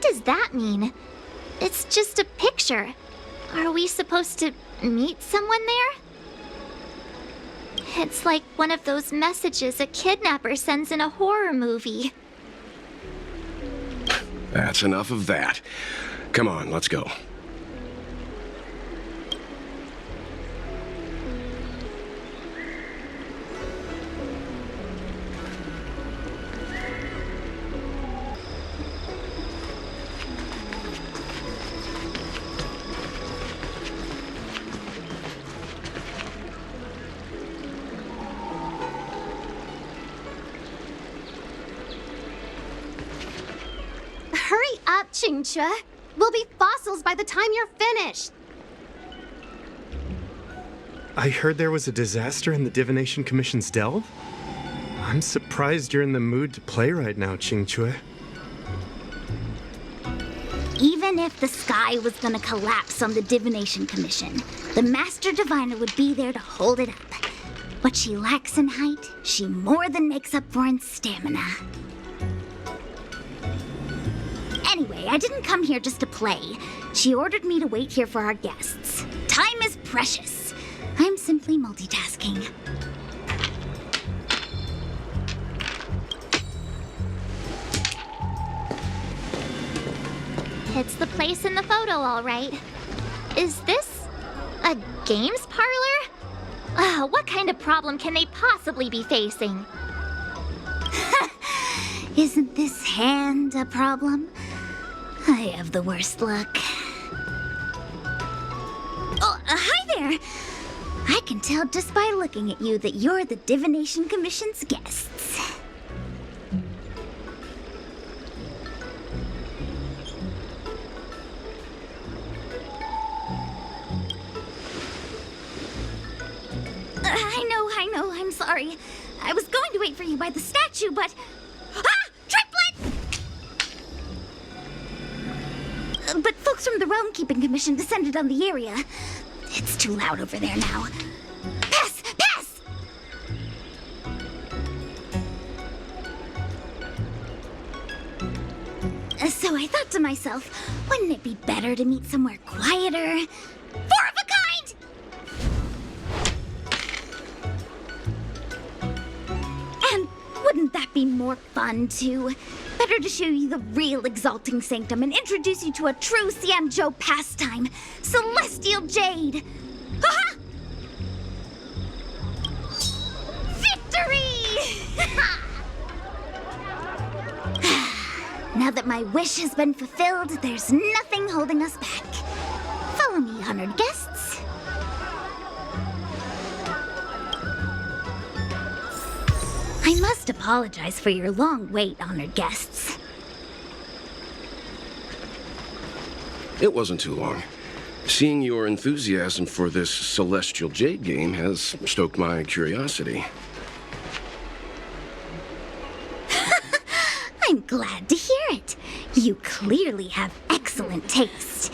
does that mean? It's just a picture. Are we supposed to meet someone there? It's like one of those messages a kidnapper sends in a horror movie. That's enough of that. Come on, let's go. Hurry up, Chingchue. We'll be fossils by the time you're finished. I heard there was a disaster in the Divination Commission's delve? I'm surprised you're in the mood to play right now, Chingchue. Even if the sky was gonna collapse on the Divination Commission, the Master Diviner would be there to hold it up. What she lacks in height, she more than makes up for in stamina. Anyway, I didn't come here just to play. She ordered me to wait here for our guests. Time is precious. I'm simply multitasking. It's the place in the photo, all right. Is this a games parlor? What kind of problem can they possibly be facing? Isn't this hand a problem? I have the worst luck. Oh, hi there! I can tell just by looking at you that you're the Divination Commission's guests. I know, I'm sorry. I was going to wait for you by the statue, but... Ah! Triplet! But folks from the Realm Keeping Commission descended on the area. It's too loud over there now. Pass! Pass! So I thought to myself, wouldn't it be better to meet somewhere quieter? Four of a kind! And wouldn't that be more fun, too? Better to show you the real Exalting Sanctum and introduce you to a true Xianzhou pastime, Celestial Jade. Ha-ha! Victory! Now that my wish has been fulfilled, there's nothing holding us back. Follow me, honored guests. I must apologize for your long wait, honored guests. It wasn't too long. Seeing your enthusiasm for this Celestial Jade game has stoked my curiosity. I'm glad to hear it. You clearly have excellent taste.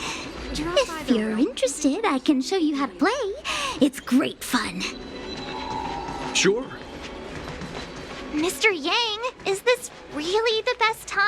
If you're interested, I can show you how to play. It's great fun. Sure. Mr. Yang, is this really the best time?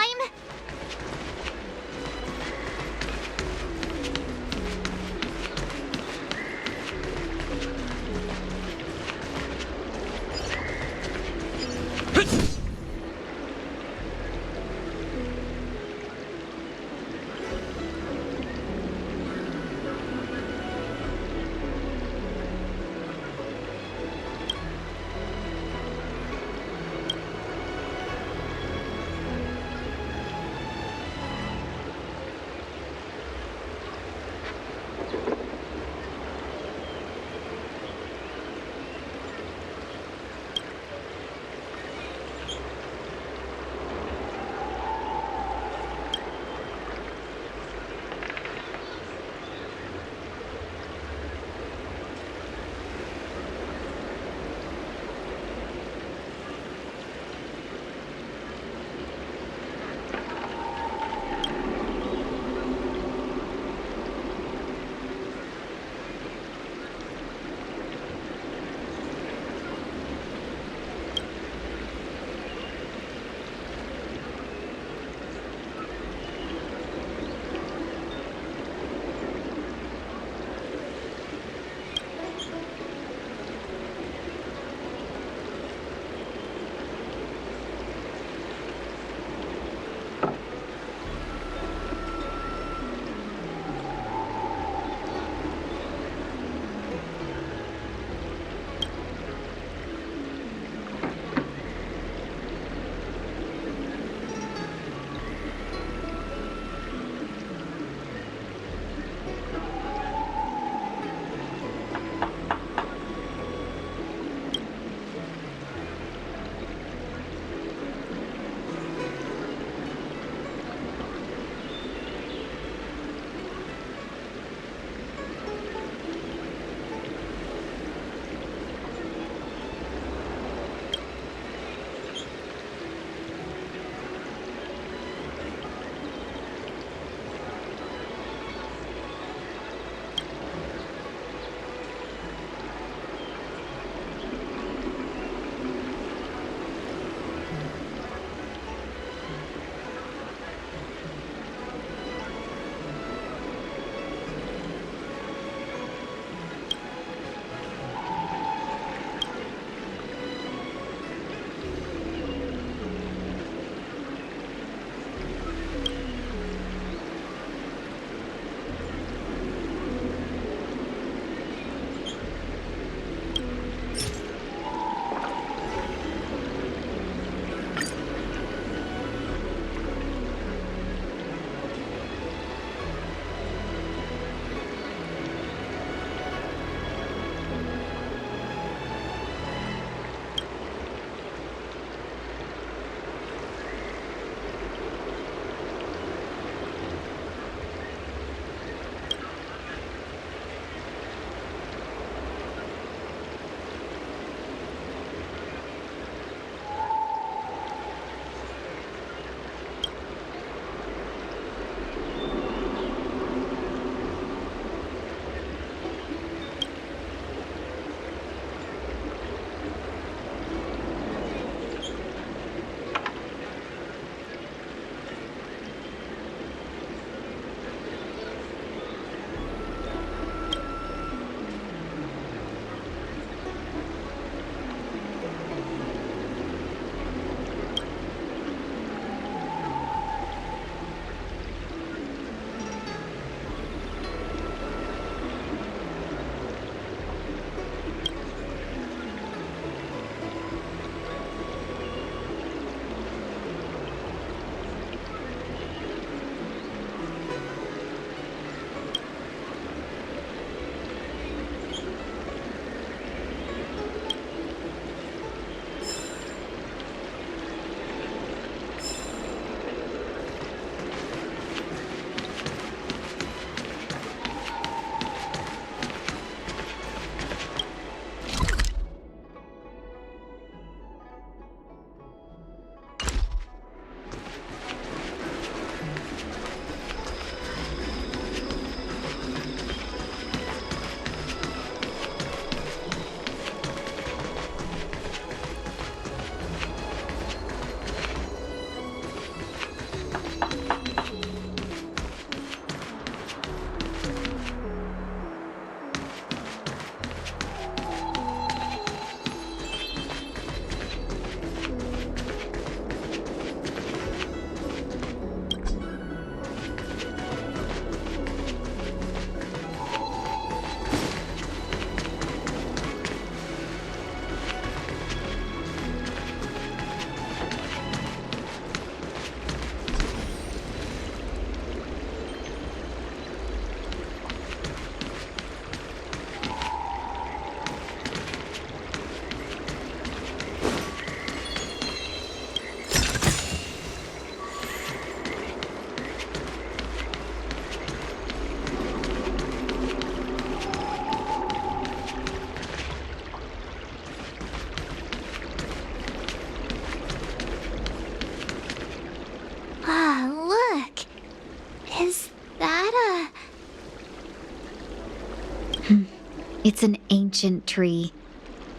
ancient tree.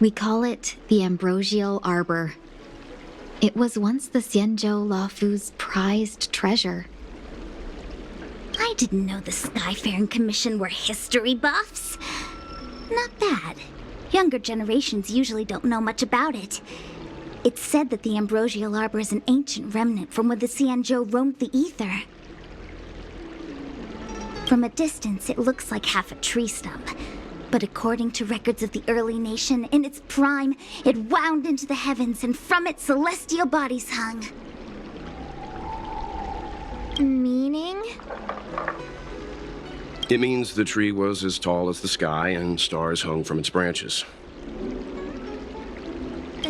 We call it the ambrosial arbor. It was once the Xianzhou Luofu's prized treasure. I didn't know the Skyfaring Commission were history buffs. Not bad. Younger generations usually don't know much about it. It's said that the ambrosial arbor is an ancient remnant from when the Xianzhou roamed the ether. From a distance, it looks like half a tree stump. But according to records of the early nation, in its prime, it wound into the heavens, and from it celestial bodies hung. Meaning? It means the tree was as tall as the sky and stars hung from its branches.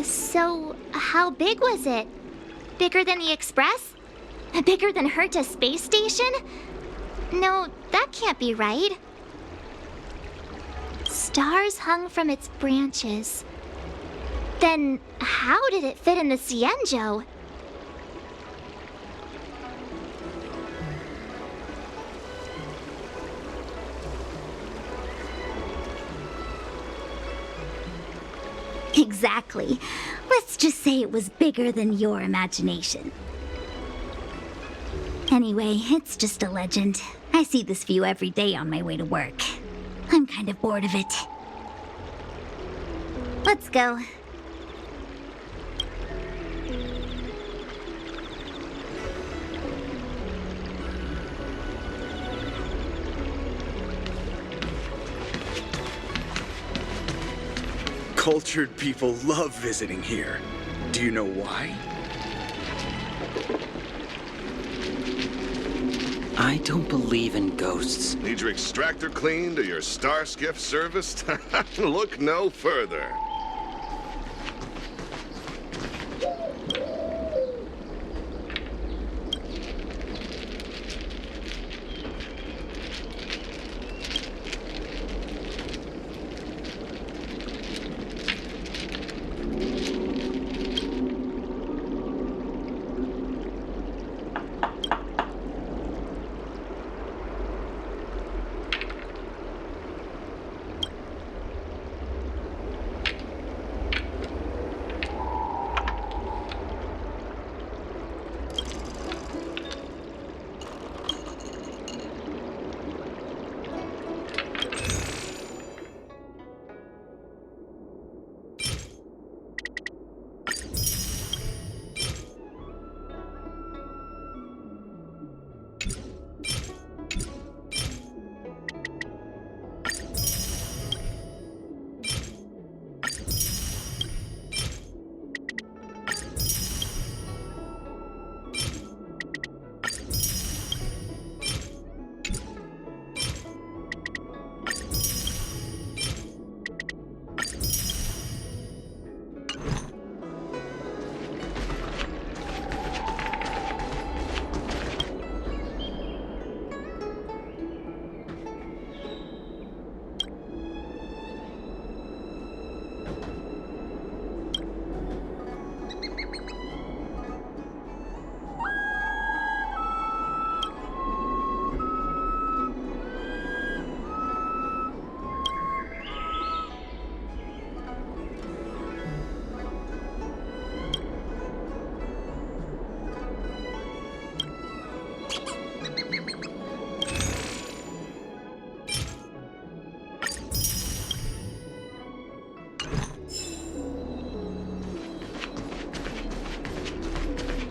So, how big was it? Bigger than the Express? Bigger than Herta Space Station? No, that can't be right. Stars hung from its branches. Then, how did it fit in the Xianzhou? Exactly. Let's just say it was bigger than your imagination. Anyway, it's just a legend. I see this view every day on my way to work. I'm kind of bored of it. Let's go. Cultured people love visiting here. Do you know why? I don't believe in ghosts. Need your extractor cleaned or your star skiff serviced? Look no further.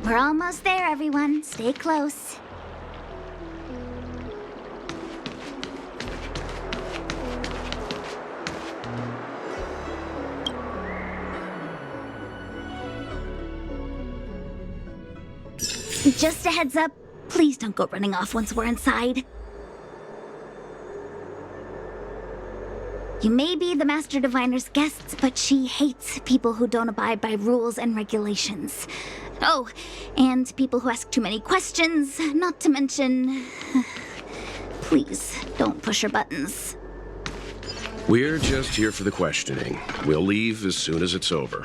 We're almost there, everyone. Stay close. Just a heads up, please don't go running off once we're inside. You may be the Master Diviner's guests, but she hates people who don't abide by rules and regulations. Oh, and people who ask too many questions, not to mention... Please, don't push her buttons. We're just here for the questioning. We'll leave as soon as it's over.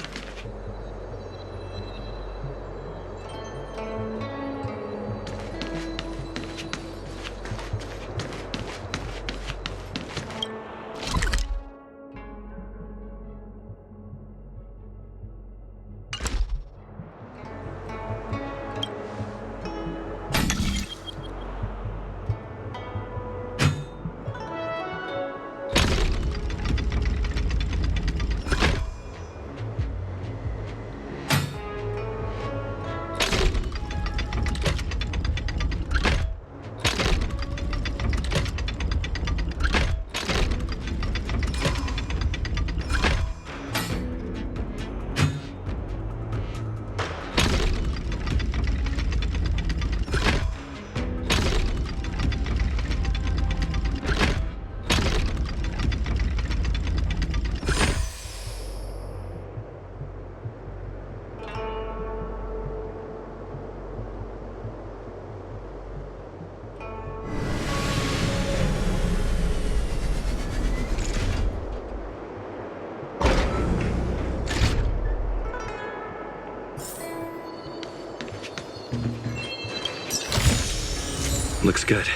Looks good.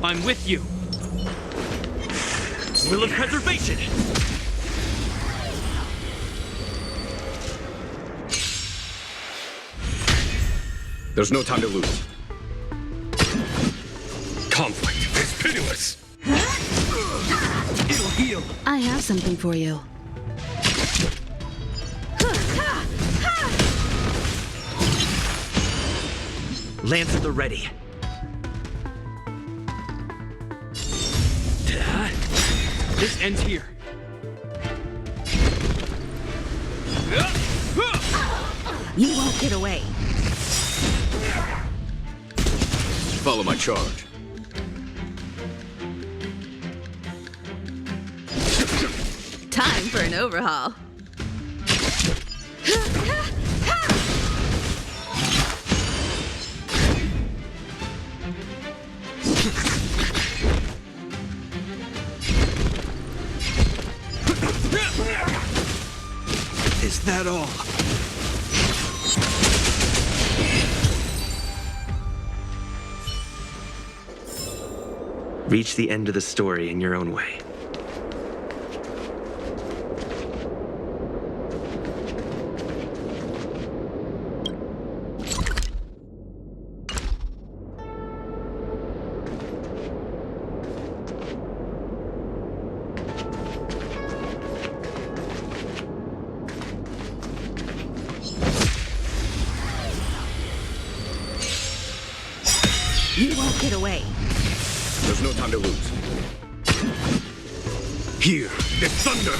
I'm with you. Will of preservation. There's no time to lose. Conflict is pitiless. It'll heal. I have something for you. Lance at the ready. This ends here. You won't get away. Follow my charge. Time for an overhaul. Is that all? Reach the end of the story in your own way. You won't get away. There's no time to lose. Here is thunder.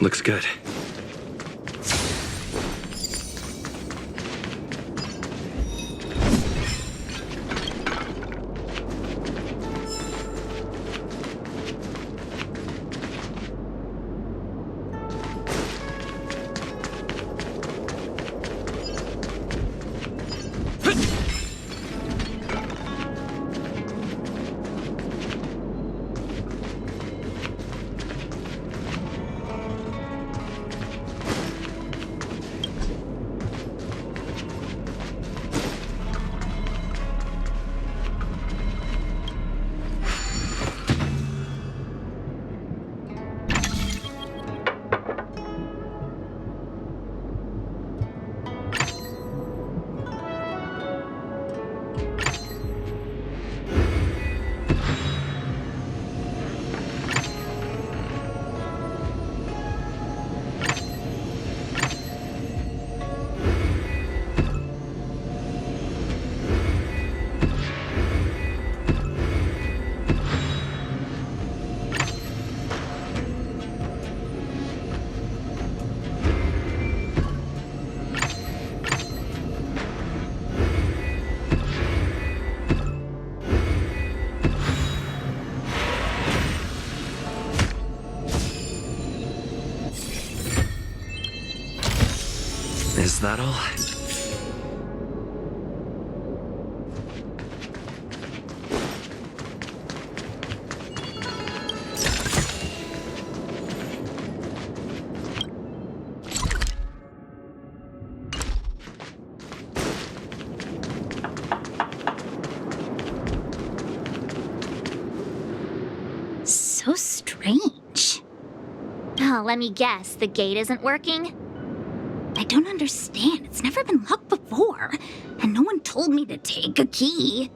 Looks good. Is that all? So strange. Oh, let me guess, the gate isn't working? I don't understand. It's never been locked before, and no one told me to take a key.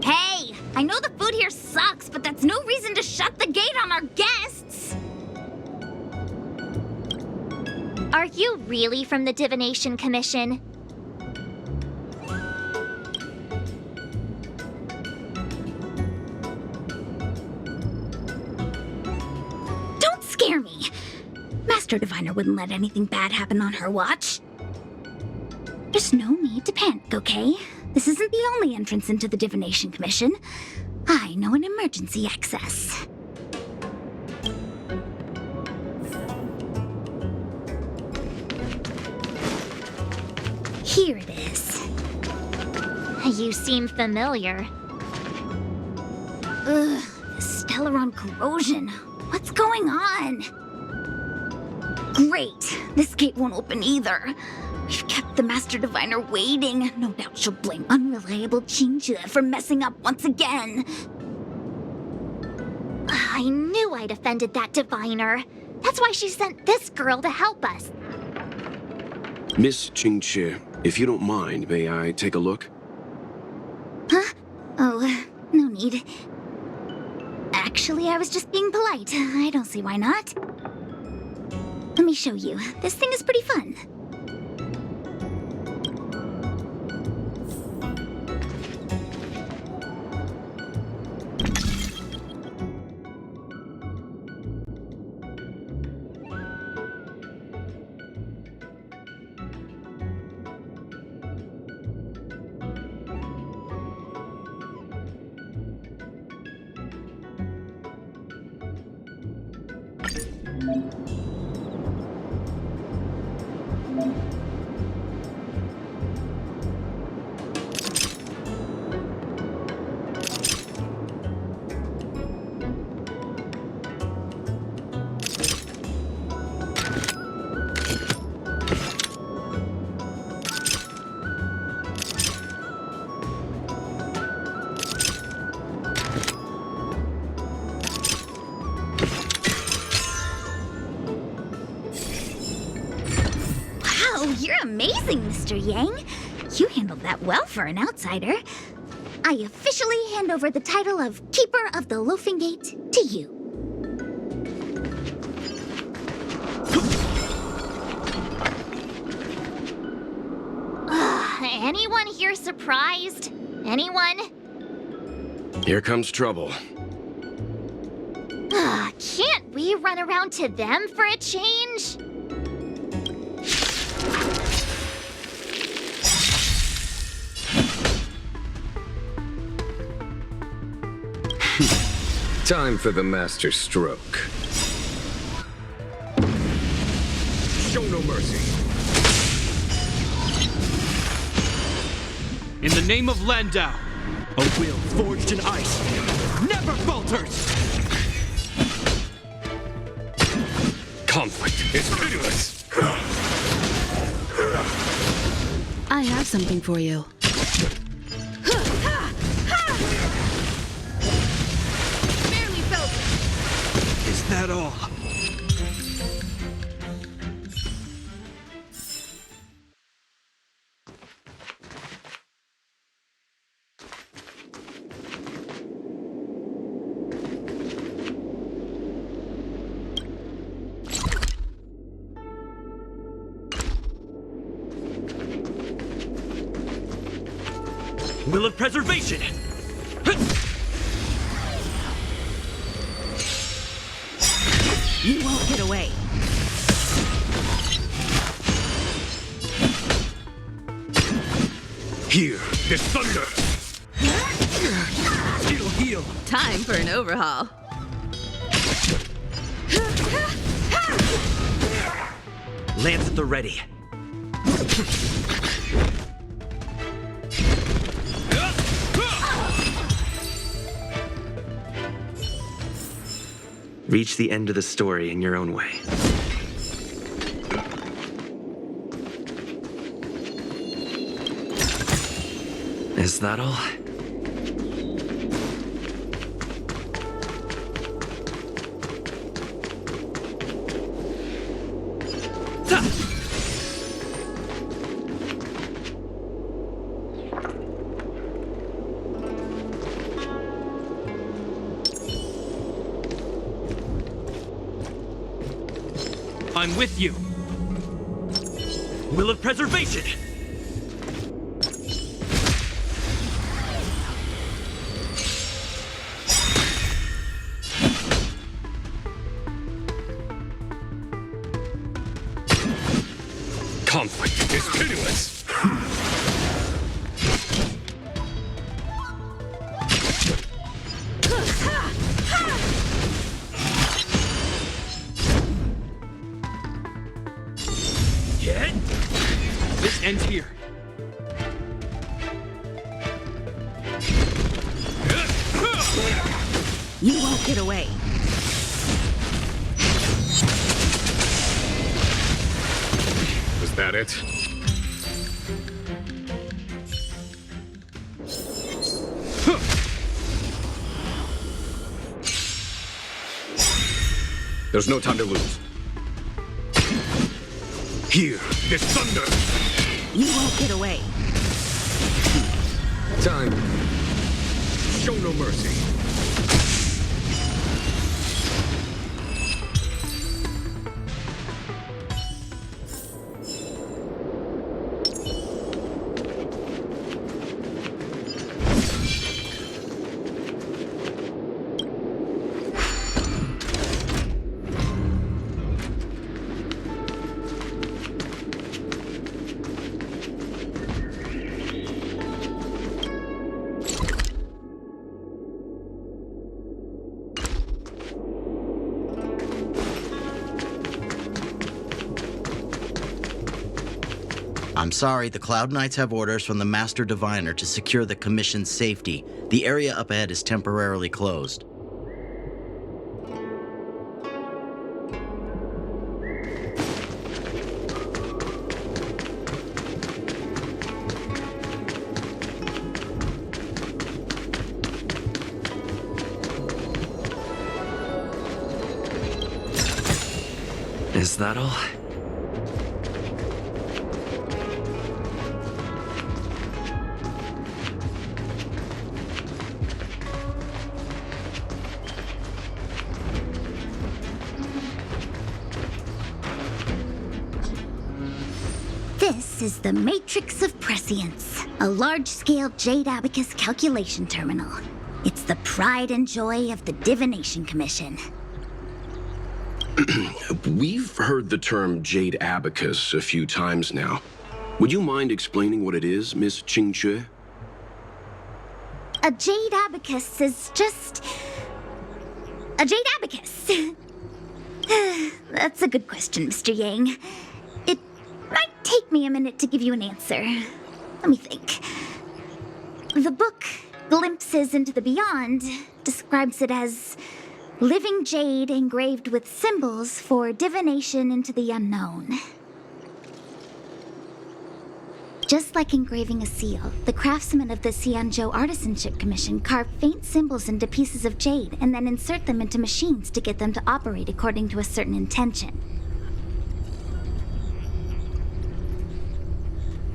Hey, I know the food here sucks, but that's no reason to shut the gate on our guests. Are you really from the Divination Commission? Don't scare me. Master Diviner wouldn't let anything bad happen on her watch. There's no need to panic, okay? This isn't the only entrance into the Divination Commission. I know an emergency access. Here it is. You seem familiar. Ugh, the Stellaron corrosion. What's going on? Great. This gate won't open either. We've kept the Master Diviner waiting. No doubt she'll blame unreliable Qingque for messing up once again. I knew I'd offended that diviner. That's why she sent this girl to help us. Miss Qingque, if you don't mind, may I take a look? Huh? Oh, no need. Actually, I was just being polite. I don't see why not. Let me show you. This thing is pretty fun. You're amazing, Mr. Yang. You handled that well for an outsider. I officially hand over the title of Keeper of the Loafing Gate to you. Anyone here surprised? Anyone? Here comes trouble. Can't we run around to them for a change? Time for the master stroke. Show no mercy. In the name of Landau, a will forged in ice never falters! Conflict is pitiless. I have something for you. Barely felt it. Is that all? Will of preservation! You won't get away. Hear this thunder! It'll heal! Time for an overhaul. Lance at the ready. Reach the end of the story in your own way. Is that all? I'm with you. Will of preservation. Conflict is pitiless. This ends here. You won't get away. Was that it? There's no time to lose. Here, this thunder! You won't get away. Time. Show no mercy. I'm sorry, the Cloud Knights have orders from the Master Diviner to secure the Commission's safety. The area up ahead is temporarily closed. Is that all? This is the Matrix of Prescience, a large-scale Jade Abacus calculation terminal. It's the pride and joy of the Divination Commission. We've heard the term Jade Abacus a few times now. Would you mind explaining what it is, Miss Qingque? A Jade Abacus is just... a Jade Abacus. That's a good question, Mr. Yang. It might take me a minute to give you an answer. Let me think. The book, Glimpses into the Beyond, describes it as living jade engraved with symbols for divination into the unknown. Just like engraving a seal, the craftsmen of the Xianzhou Artisanship Commission carve faint symbols into pieces of jade and then insert them into machines to get them to operate according to a certain intention.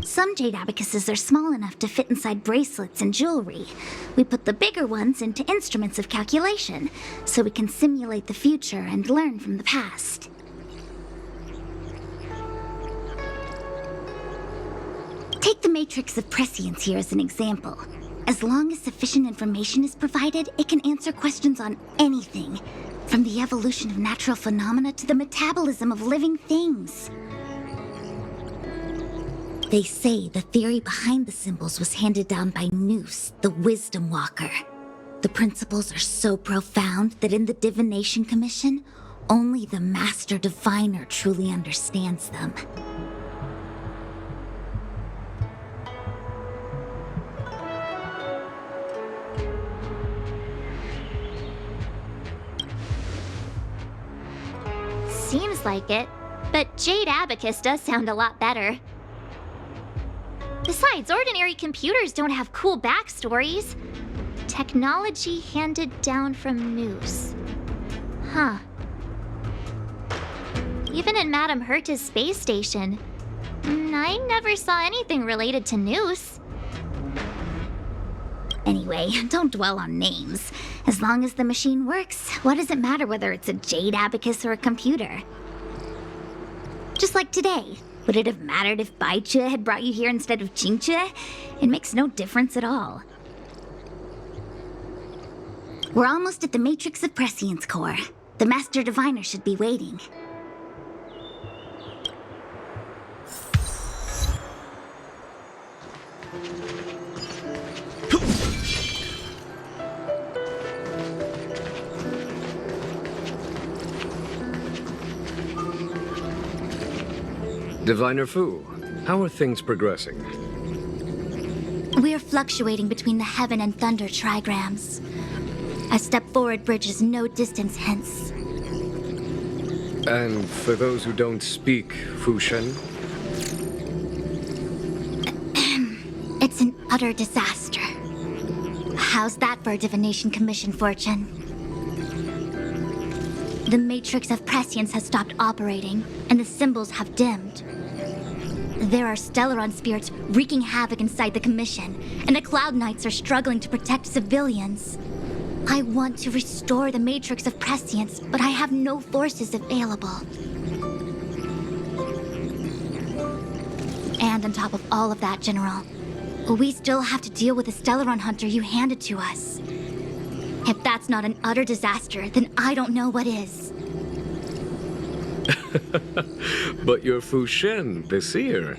Some jade abacuses are small enough to fit inside bracelets and jewelry. We put the bigger ones into instruments of calculation, so we can simulate the future and learn from the past. Take the Matrix of Prescience here as an example. As long as sufficient information is provided, it can answer questions on anything, from the evolution of natural phenomena to the metabolism of living things. They say the theory behind the symbols was handed down by Noose, the Wisdom Walker. The principles are so profound that in the Divination Commission, Only the Master Diviner truly understands them. Seems like it, but Jade Abacus does sound a lot better. Besides, ordinary computers don't have cool backstories. Technology handed down from Noose. Huh. Even in Madame Herta's space station, I never saw anything related to Noose. Anyway, don't dwell on names. As long as the machine works, what does it matter whether it's a Jade Abacus or a computer? Just like today. Would it have mattered if Baichue had brought you here instead of Qingchue? It makes no difference at all. We're almost at the Matrix of Prescience Core. The Master Diviner should be waiting. Diviner Fu, how are things progressing? We're fluctuating between the heaven and thunder trigrams. A step forward bridges no distance hence. And for those who don't speak Fushen? It's an utter disaster. How's that for a Divination Commission fortune? The Matrix of Prescience has stopped operating, and the symbols have dimmed. There are Stellaron spirits wreaking havoc inside the Commission, and the Cloud Knights are struggling to protect civilians. I want to restore the Matrix of Prescience, but I have no forces available. And on top of all of that, General, we still have to deal with the Stellaron Hunter you handed to us. If that's not an utter disaster, then I don't know what is. But you're Fushen, the seer.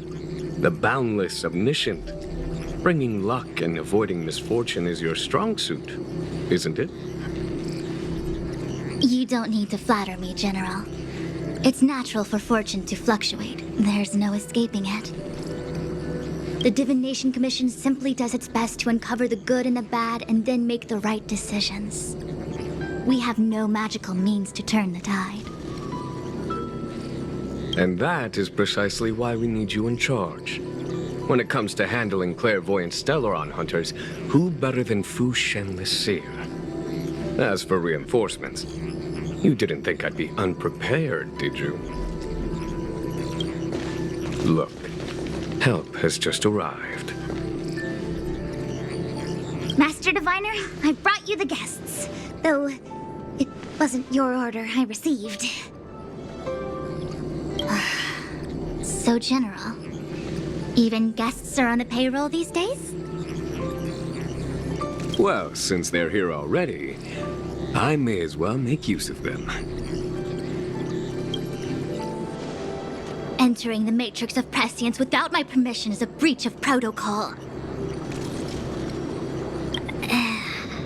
The boundless, omniscient. Bringing luck and avoiding misfortune is your strong suit, isn't it? You don't need to flatter me, General. It's natural for fortune to fluctuate. There's no escaping it. The Divination Commission simply does its best to uncover the good and the bad and then make the right decisions. We have no magical means to turn the tide. And that is precisely why we need you in charge. When it comes to handling clairvoyant Stellaron hunters, who better than Fushen the Seer? As for reinforcements, you didn't think I'd be unprepared, did you? Look, help has just arrived. Master Diviner, I brought you the guests. Though, it wasn't your order I received. So, General, even guests are on the payroll these days? Well, since they're here already, I may as well make use of them. Entering the Matrix of Prescience without my permission is a breach of protocol.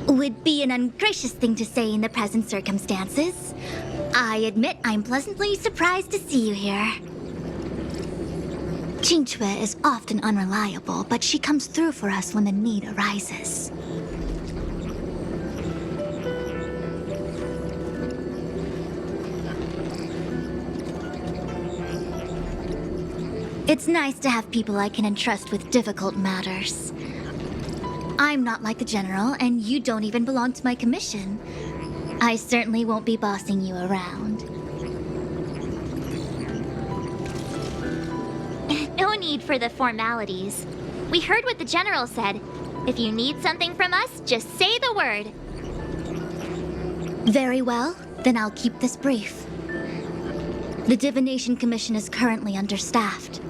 Would be an ungracious thing to say in the present circumstances. I admit I'm pleasantly surprised to see you here. Qingchue is often unreliable, but she comes through for us when the need arises. It's nice to have people I can entrust with difficult matters. I'm not like the General, and you don't even belong to my commission. I certainly won't be bossing you around. No need for the formalities. We heard what the General said. If you need something from us, just say the word. Very well, then I'll keep this brief. The Divination Commission is currently understaffed.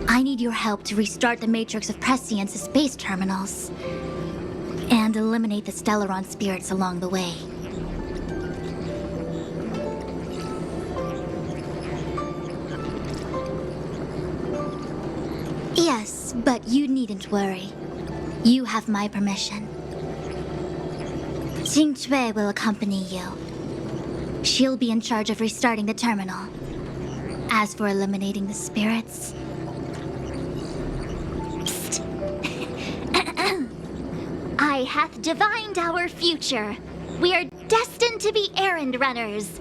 I need your help to restart the Matrix of Prescience's space terminals and eliminate the Stellaron spirits along the way. Yes, but you needn't worry. You have my permission. Qingchue will accompany you. She'll be in charge of restarting the terminal. As for eliminating the spirits... Psst. I hath divined our future. We are destined to be errand runners.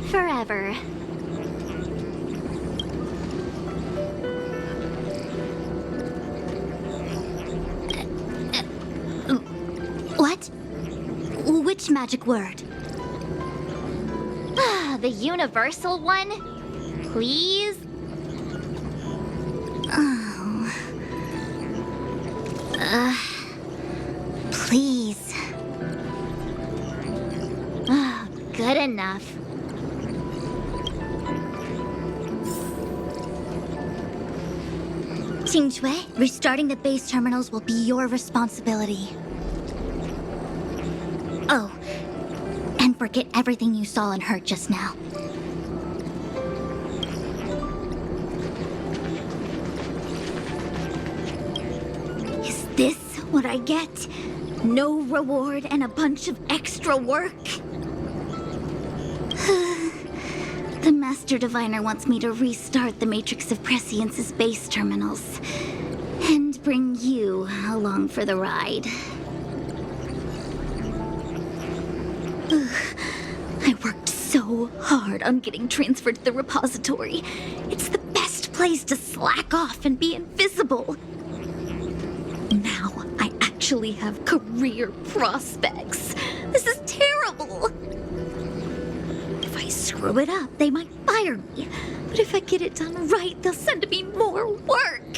Forever. What? Which magic word? The universal one? Please? Oh. Please. Good enough. Qingque, restarting the base terminals will be your responsibility. Oh, and forget everything you saw and heard just now. Is this what I get? No reward and a bunch of extra work? The Master Diviner wants me to restart the Matrix of Prescience's base terminals. And bring you along for the ride. I worked so hard on getting transferred to the repository. It's the best place to slack off and be invisible. Now I actually have career prospects. This is terrible. If I screw it up, they might fire me. But if I get it done right, they'll send me more work.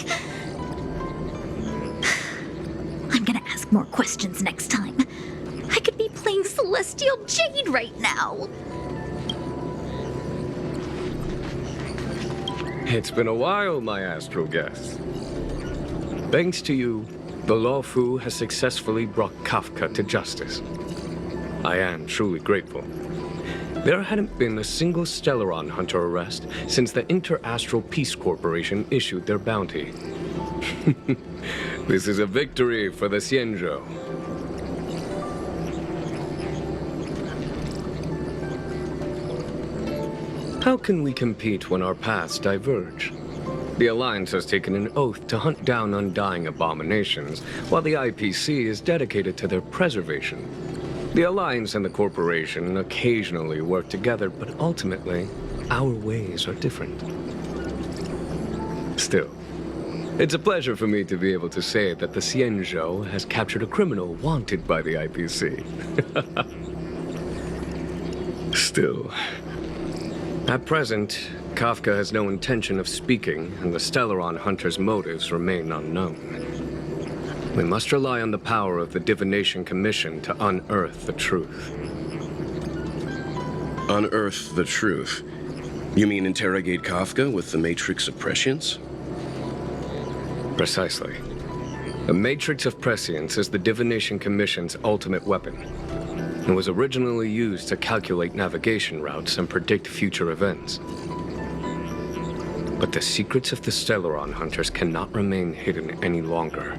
I'm gonna ask more questions next time. I could be playing Celestial Jade right now. It's been a while, my astral guest. Thanks to you, the Law Fu has successfully brought Kafka to justice. I am truly grateful. There hadn't been a single Stellaron hunter arrest since the Inter-Astral Peace Corporation issued their bounty. This is a victory for the Xianzhou. How can we compete when our paths diverge? The Alliance has taken an oath to hunt down undying abominations, while the IPC is dedicated to their preservation. The Alliance and the Corporation occasionally work together, but ultimately, our ways are different. Still, it's a pleasure for me to be able to say that the Xianzhou has captured a criminal wanted by the IPC. Still, at present, Kafka has no intention of speaking, and the Stellaron hunter's motives remain unknown. We must rely on the power of the Divination Commission to unearth the truth. Unearth the truth? You mean interrogate Kafka with the Matrix of Prescience? Precisely. The Matrix of Prescience is the Divination Commission's ultimate weapon. It was originally used to calculate navigation routes and predict future events. But the secrets of the Stellaron hunters cannot remain hidden any longer.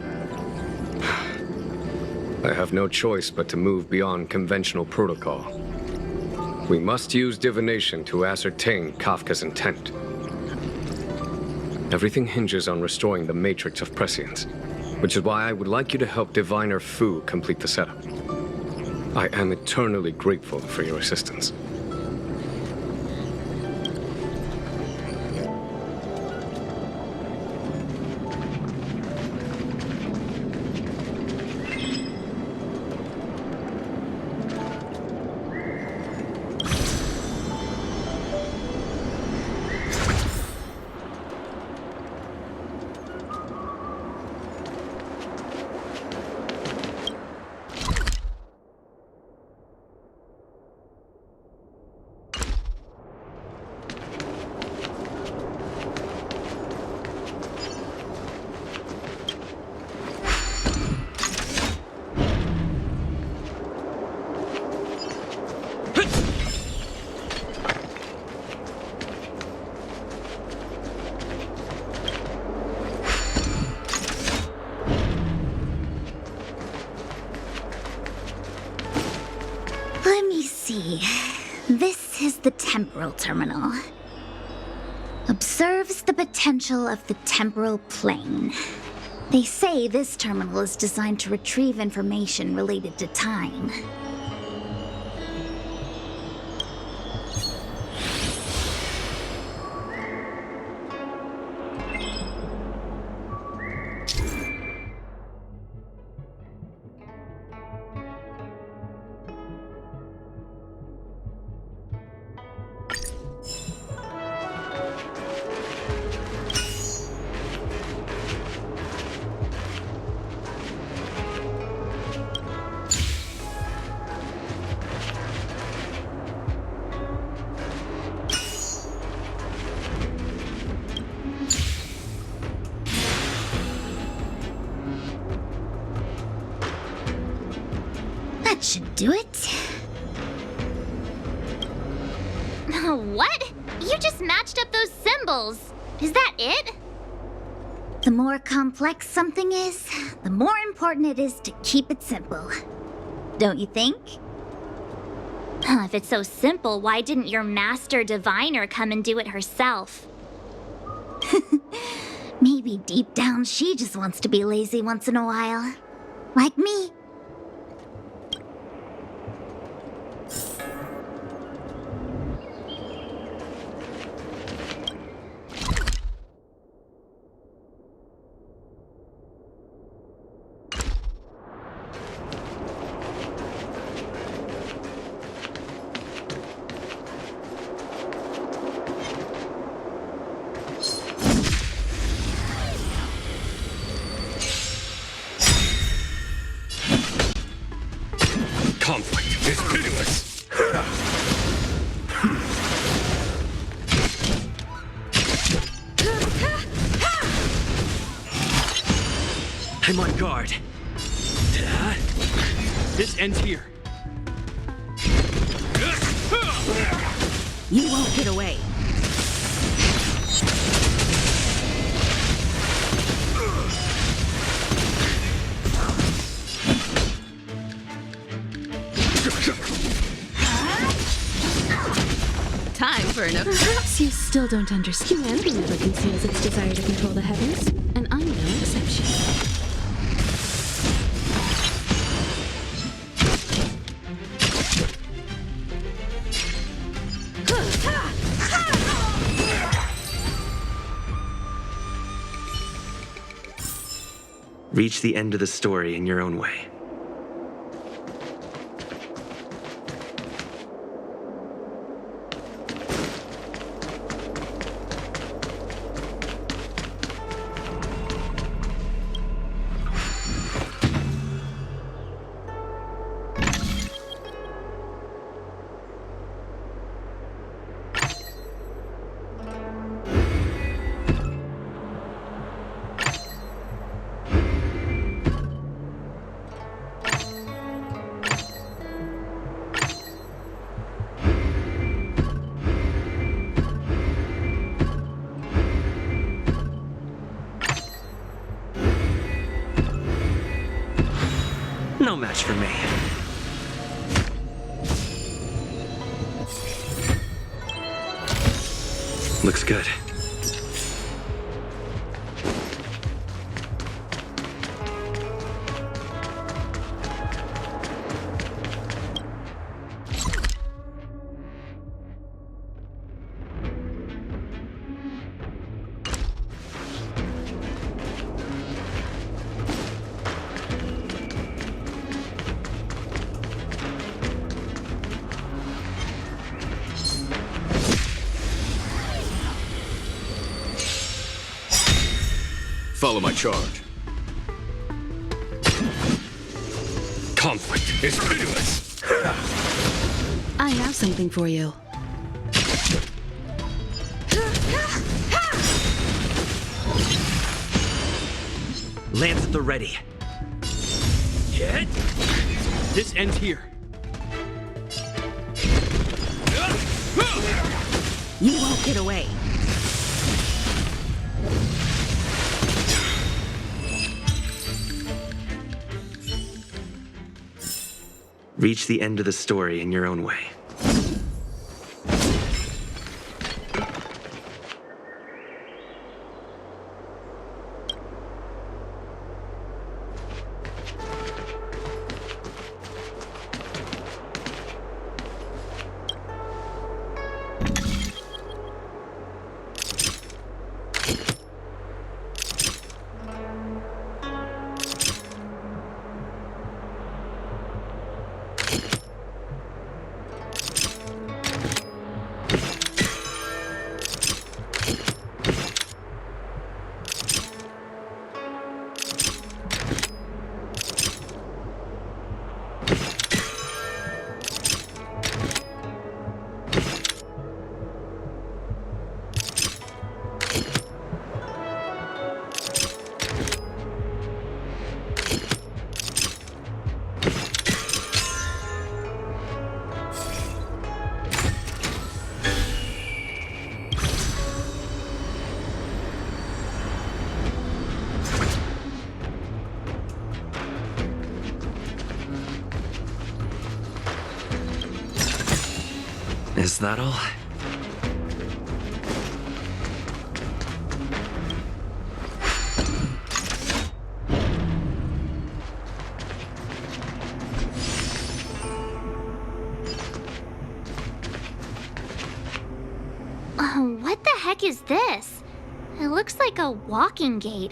I have no choice but to move beyond conventional protocol. We must use divination to ascertain Kafka's intent. Everything hinges on restoring the Matrix of Prescience, which is why I would like you to help Diviner Fu complete the setup. I am eternally grateful for your assistance. temporal terminal. Observes the potential of the temporal plane. They say this terminal is designed to retrieve information related to time. That should do it. What? You just matched up those symbols. Is that it? The more complex something is, the more important it is to keep it simple. Don't you think? If it's so simple, why didn't your master diviner come and do it herself? Maybe deep down she just wants to be lazy once in a while. Like me. Conflict is pitiless. I'm on guard. This ends here. You won't get away. Time for enough. Perhaps you still don't understand. Humanity never conceals its desire to control the heavens, and I'm no exception. Reach the end of the story in your own way. No match for me. Looks good. Follow my charge. Conflict is pitiless. I have something for you. Lance at the ready. Get. This ends here. You won't get away. Reach the end of the story in your own way. Is that all? What the heck is this? It looks like a walking gate.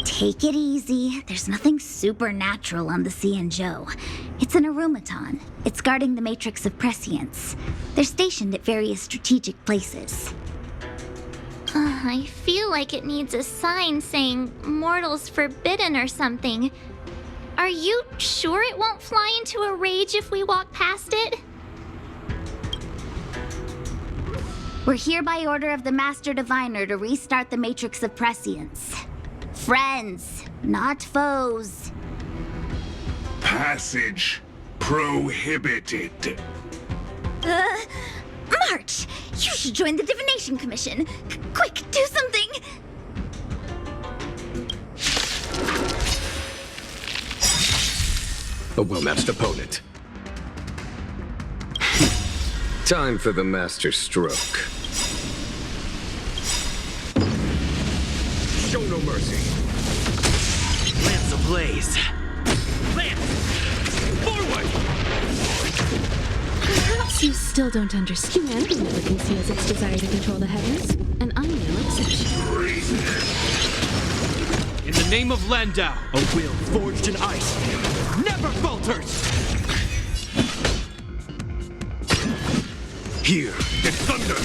Take it easy. There's nothing supernatural on the Xianzhou. It's an aromaton. It's guarding the matrix of prescience. They're stationed at various strategic places. I feel like it needs a sign saying mortals forbidden or something. Are you sure it won't fly into a rage if we walk past it? We're here by order of the Master Diviner to restart the matrix of prescience. Friends, not foes. Passage prohibited. March! You should join the Divination Commission. Quick, do something! A well-matched opponent. Time for the master stroke. Show no mercy. Lance ablaze. Lance! Forward! Perhaps you still don't understand. Humanity never conceals its desire to control the heavens, and I'm no exception. In the name of Landau, a will forged in ice never falters! Here, the thunder!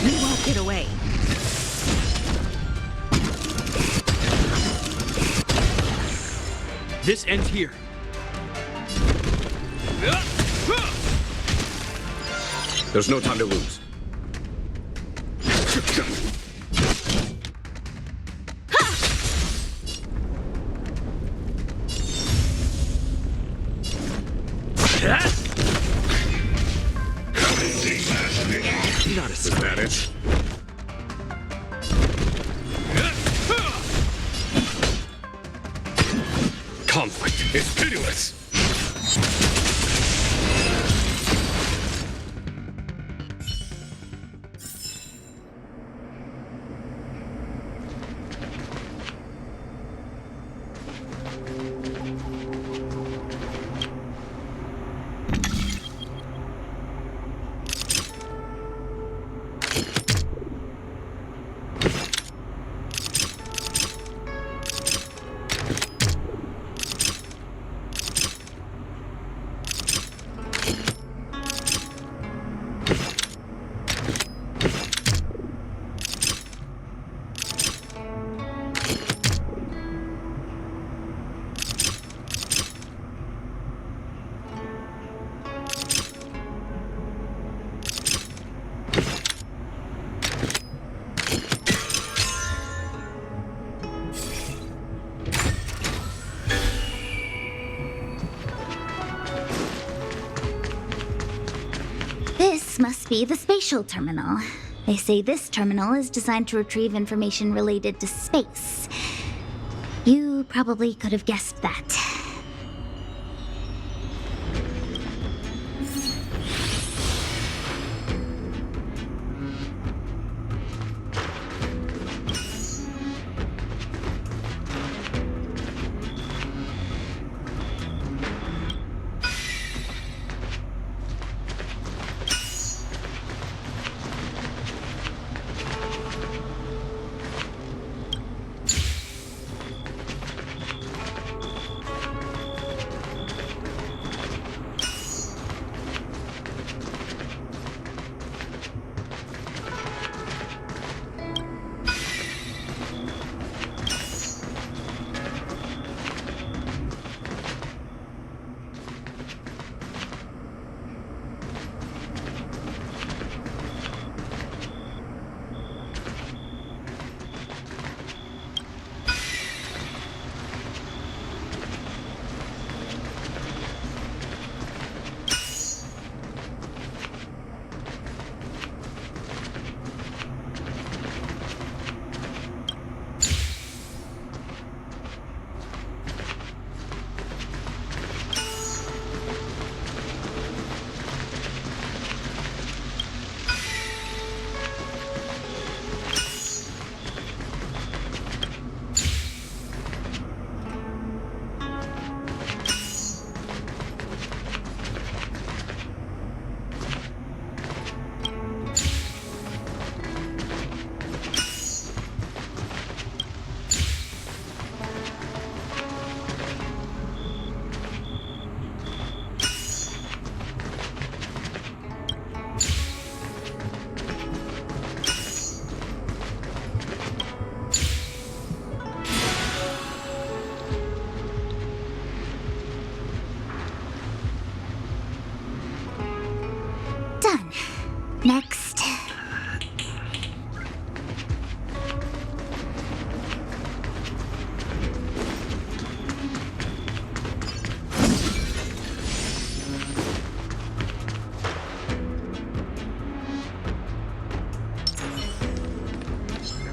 We won't get away. This ends here. There's no time to lose. Not as bad as Conflict is pitiless. This must be the spatial terminal. They say this terminal is designed to retrieve information related to space. You probably could have guessed that.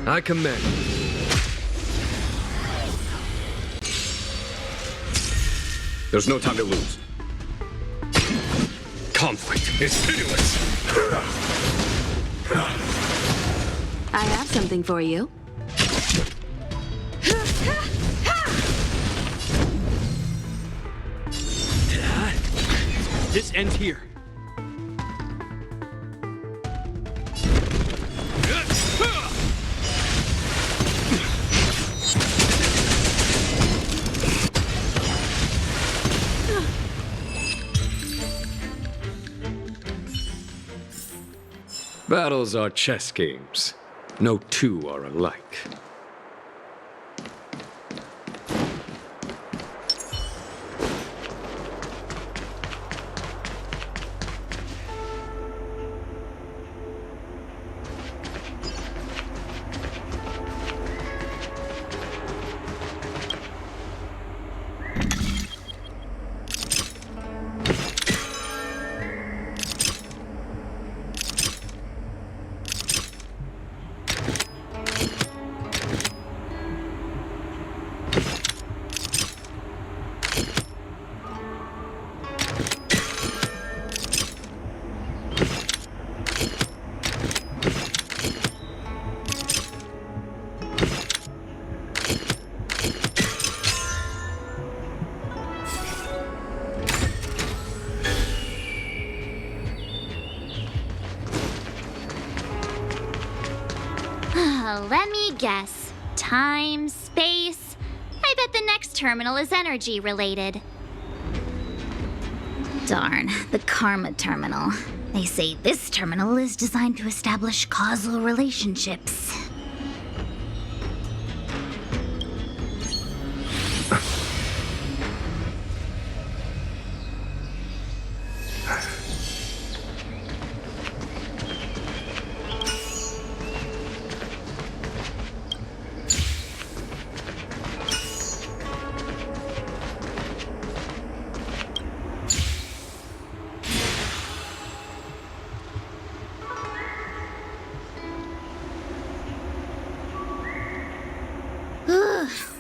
I commend. There's no time to lose. Conflict is pitiless. I have something for you. This ends here. Battles are chess games. No two are alike. Let me guess. Time, space. I bet the next terminal is energy related. Darn, the Karma Terminal. They say this terminal is designed to establish causal relationships.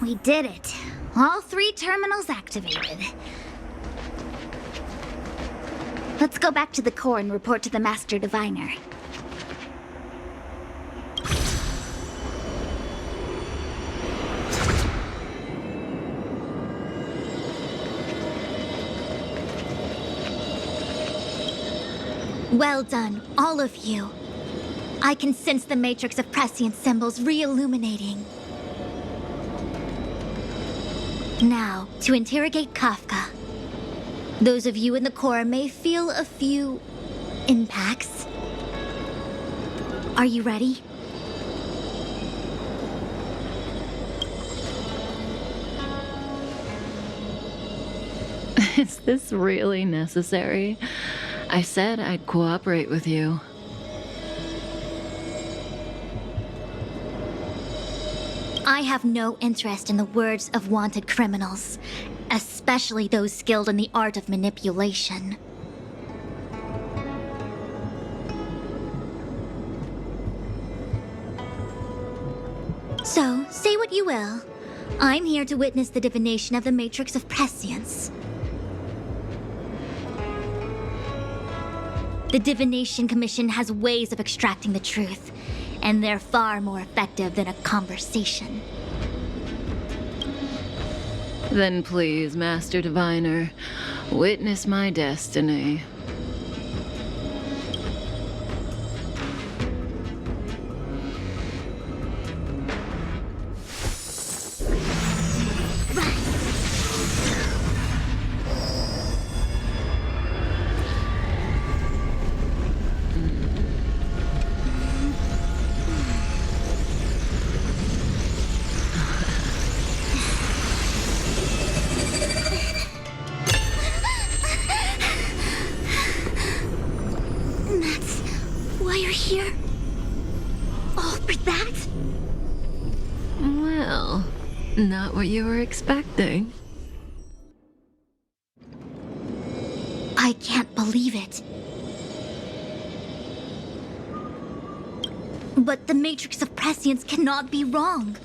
We did it. All 3 terminals activated. Let's go back to the core and report to the Master Diviner. Well done, all of you. I can sense the matrix of prescient symbols re-illuminating. Now, to interrogate Kafka. Those of you in the core may feel a few impacts. Are you ready? Is this really necessary? I said I'd cooperate with you. I have no interest in the words of wanted criminals, especially those skilled in the art of manipulation. So, say what you will. I'm here to witness the divination of the Matrix of Prescience. The Divination Commission has ways of extracting the truth, and they're far more effective than a conversation. Then please, Master Diviner, witness my destiny. Here? All for that? Well, not what you were expecting. I can't believe it. But the Matrix of Prescience cannot be wrong.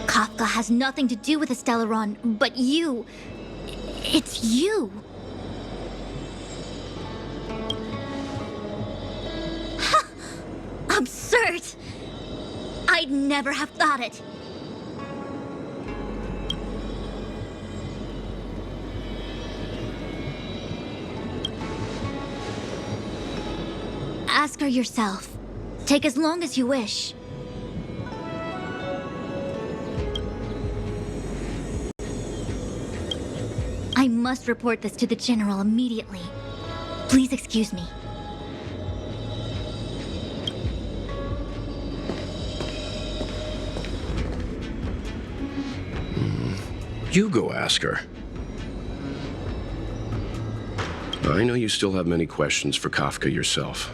Kafka has nothing to do with the Stellaron, but you... It's you. Ha! Absurd! I'd never have thought it. Ask her yourself. Take as long as you wish. I must report this to the General immediately. Please excuse me. You go ask her. I know you still have many questions for Kafka yourself.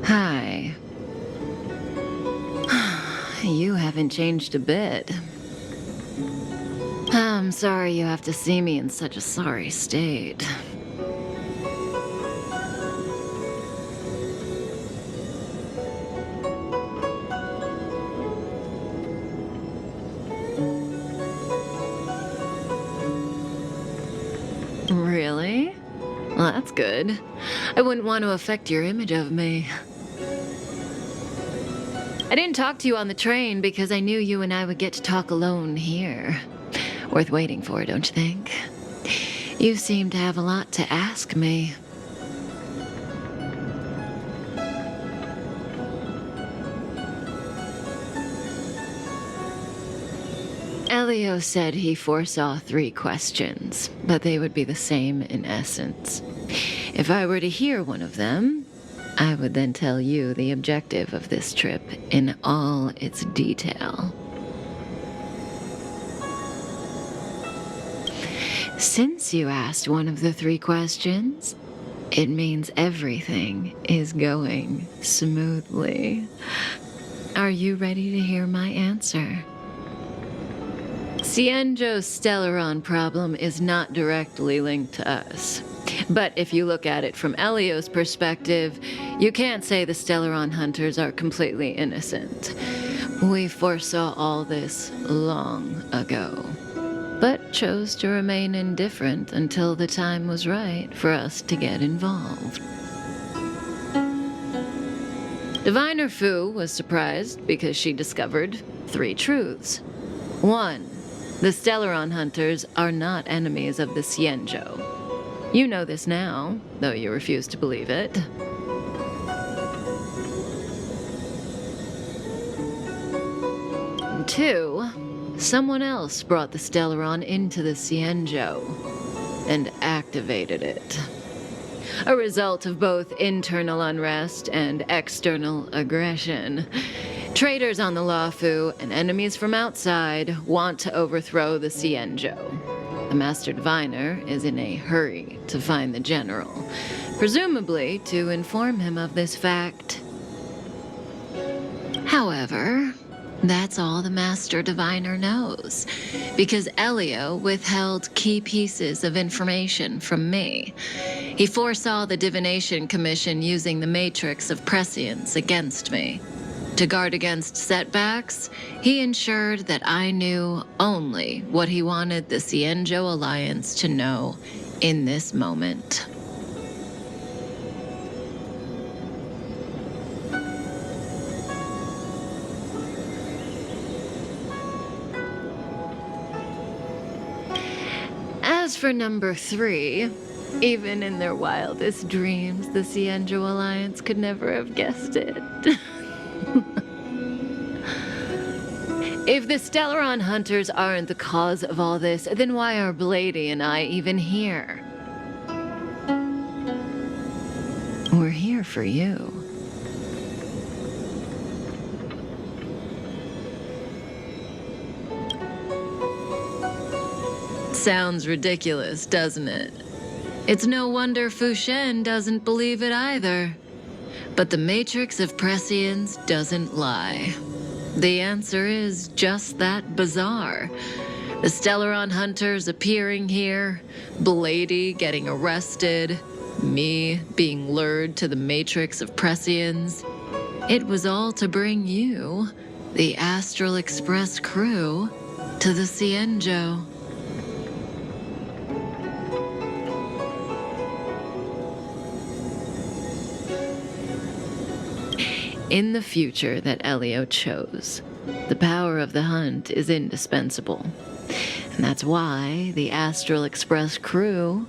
Hi. You haven't changed a bit. I'm sorry you have to see me in such a sorry state. Really? Well, that's good. I wouldn't want to affect your image of me. I didn't talk to you on the train because I knew you and I would get to talk alone here. Worth waiting for, don't you think? You seem to have a lot to ask me. Elio said he foresaw 3 questions, but they would be the same in essence. If I were to hear one of them, I would then tell you the objective of this trip in all its detail. Since you asked one of the 3 questions, it means everything is going smoothly. Are you ready to hear my answer? Cienjo's Stellaron problem is not directly linked to us. But if you look at it from Elio's perspective, you can't say the Stellaron hunters are completely innocent. We foresaw all this long ago, but chose to remain indifferent until the time was right for us to get involved. Diviner Fu was surprised because she discovered 3 truths. 1. The Stellaron hunters are not enemies of the Cienjo. You know this now, though you refuse to believe it. 2, someone else brought the Stellaron into the Cienjo and activated it. A result of both internal unrest and external aggression. Traitors on the Luofu and enemies from outside want to overthrow the Cienjo. The Master Diviner is in a hurry to find the General, presumably to inform him of this fact. However, that's all the Master Diviner knows, because Elio withheld key pieces of information from me. He foresaw the Divination Commission using the Matrix of Prescience against me. To guard against setbacks, he ensured that I knew only what he wanted the Cienjo Alliance to know in this moment. As for number 3, even in their wildest dreams, the Cienjo Alliance could never have guessed it. If the Stellaron hunters aren't the cause of all this, then why are Blady and I even here? We're here for you. Sounds ridiculous, doesn't it? It's no wonder Fu Shen doesn't believe it either. But the Matrix of Prescience doesn't lie. The answer is just that bizarre. The Stellaron hunters appearing here, Blady getting arrested, me being lured to the Matrix of Prescience. It was all to bring you, the Astral Express crew, to the Cienjo. In the future that Elio chose, the power of the hunt is indispensable. And that's why the Astral Express crew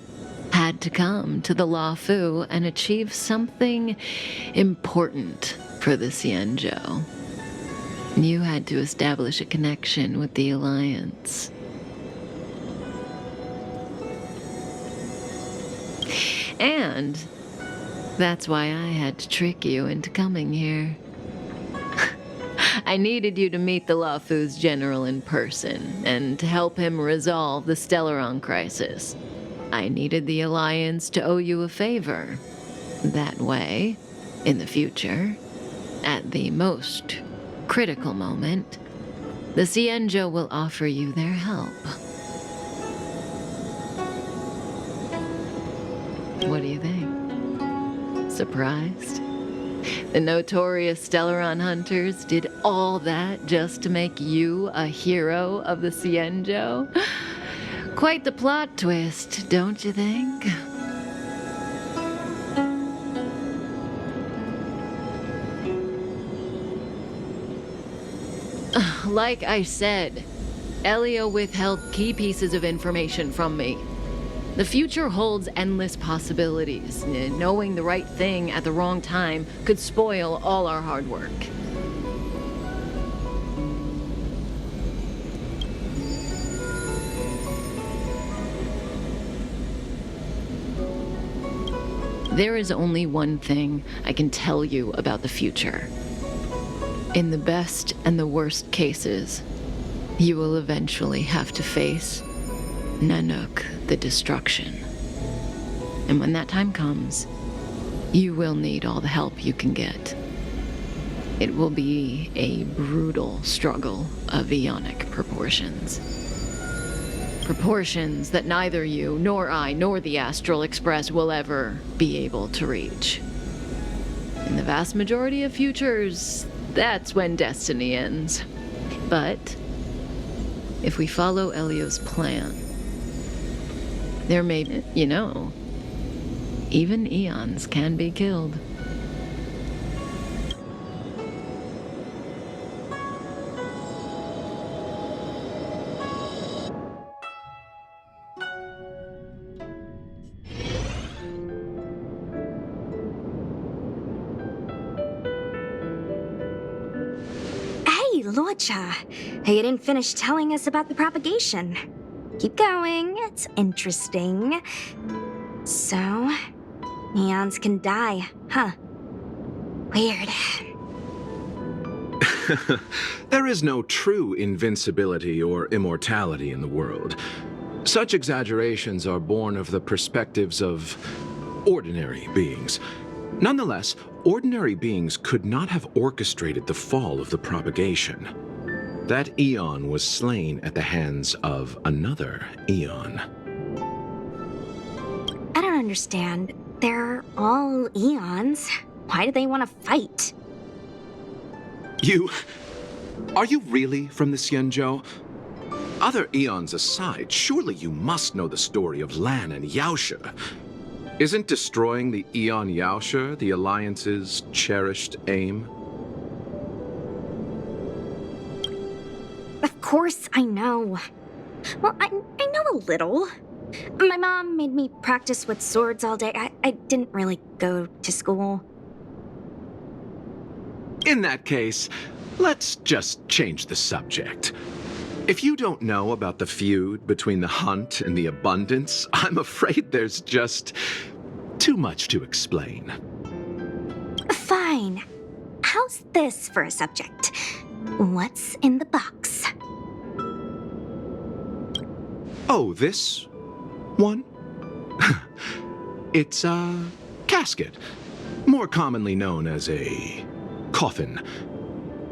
had to come to the Luofu and achieve something important for the Cienjo. You had to establish a connection with the Alliance. And that's why I had to trick you into coming here. I needed you to meet the Luofu's general in person, and to help him resolve the Stellaron crisis. I needed the Alliance to owe you a favor. That way, in the future, at the most critical moment, the Cienjo will offer you their help. What do you think? Surprised? The notorious Stellaron hunters did all that just to make you a hero of the Cienjo? Quite the plot twist, don't you think? Like I said, Elio withheld key pieces of information from me. The future holds endless possibilities. Knowing the right thing at the wrong time could spoil all our hard work. There is only one thing I can tell you about the future. In the best and the worst cases, you will eventually have to face Nanook, the destruction. And when that time comes, you will need all the help you can get. It will be a brutal struggle of eonic proportions. Proportions that neither you, nor I, nor the Astral Express will ever be able to reach. In the vast majority of futures, that's when destiny ends. But if we follow Elio's plan, there may be, even eons can be killed. Hey, Luocha, you didn't finish telling us about the propagation. Keep going, it's interesting. So, eons can die, huh? Weird. There is no true invincibility or immortality in the world. Such exaggerations are born of the perspectives of ordinary beings. Nonetheless, ordinary beings could not have orchestrated the fall of the propagation. That eon was slain at the hands of another eon. I don't understand. They're all eons. Why do they want to fight? Are you really from the Cienjo? Other eons aside, surely you must know the story of Lan and Yaoshe. Isn't destroying the Eon Yaoshe the Alliance's cherished aim? Of course I know. Well, I know a little. My mom made me practice with swords all day. I didn't really go to school. In that case, let's just change the subject. If you don't know about the feud between the Hunt and the Abundance, I'm afraid there's just too much to explain. Fine. How's this for a subject? What's in the box? Oh, this one? It's a casket, more commonly known as a coffin.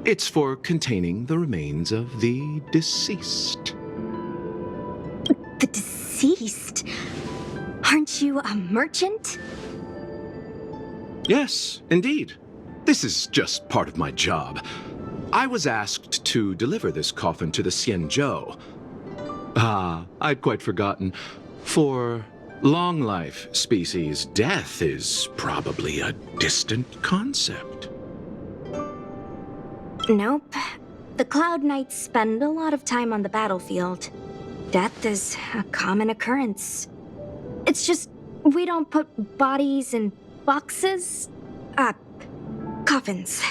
It's for containing the remains of the deceased. The deceased? Aren't you a merchant? Yes, indeed. This is just part of my job. I was asked to deliver this coffin to the Xianzhou. I'd quite forgotten. For long life species, death is probably a distant concept. Nope. The Cloud Knights spend a lot of time on the battlefield. Death is a common occurrence. It's just we don't put bodies in boxes. Coffins.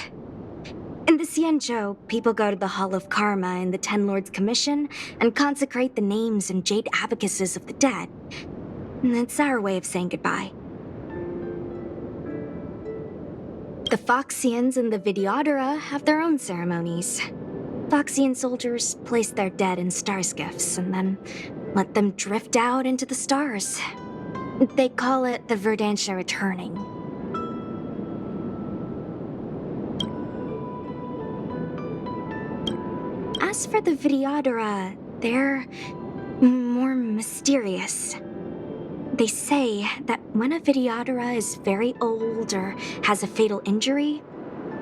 In the Xianzhou, people go to the Hall of Karma in the Ten Lords Commission and consecrate the names and jade abacuses of the dead. And it's our way of saying goodbye. The Foxians and the Videodora have their own ceremonies. Foxian soldiers place their dead in star skiffs and then let them drift out into the stars. They call it the Verdantia returning. As for the Videodora, they're more mysterious. They say that when a Videodora is very old or has a fatal injury,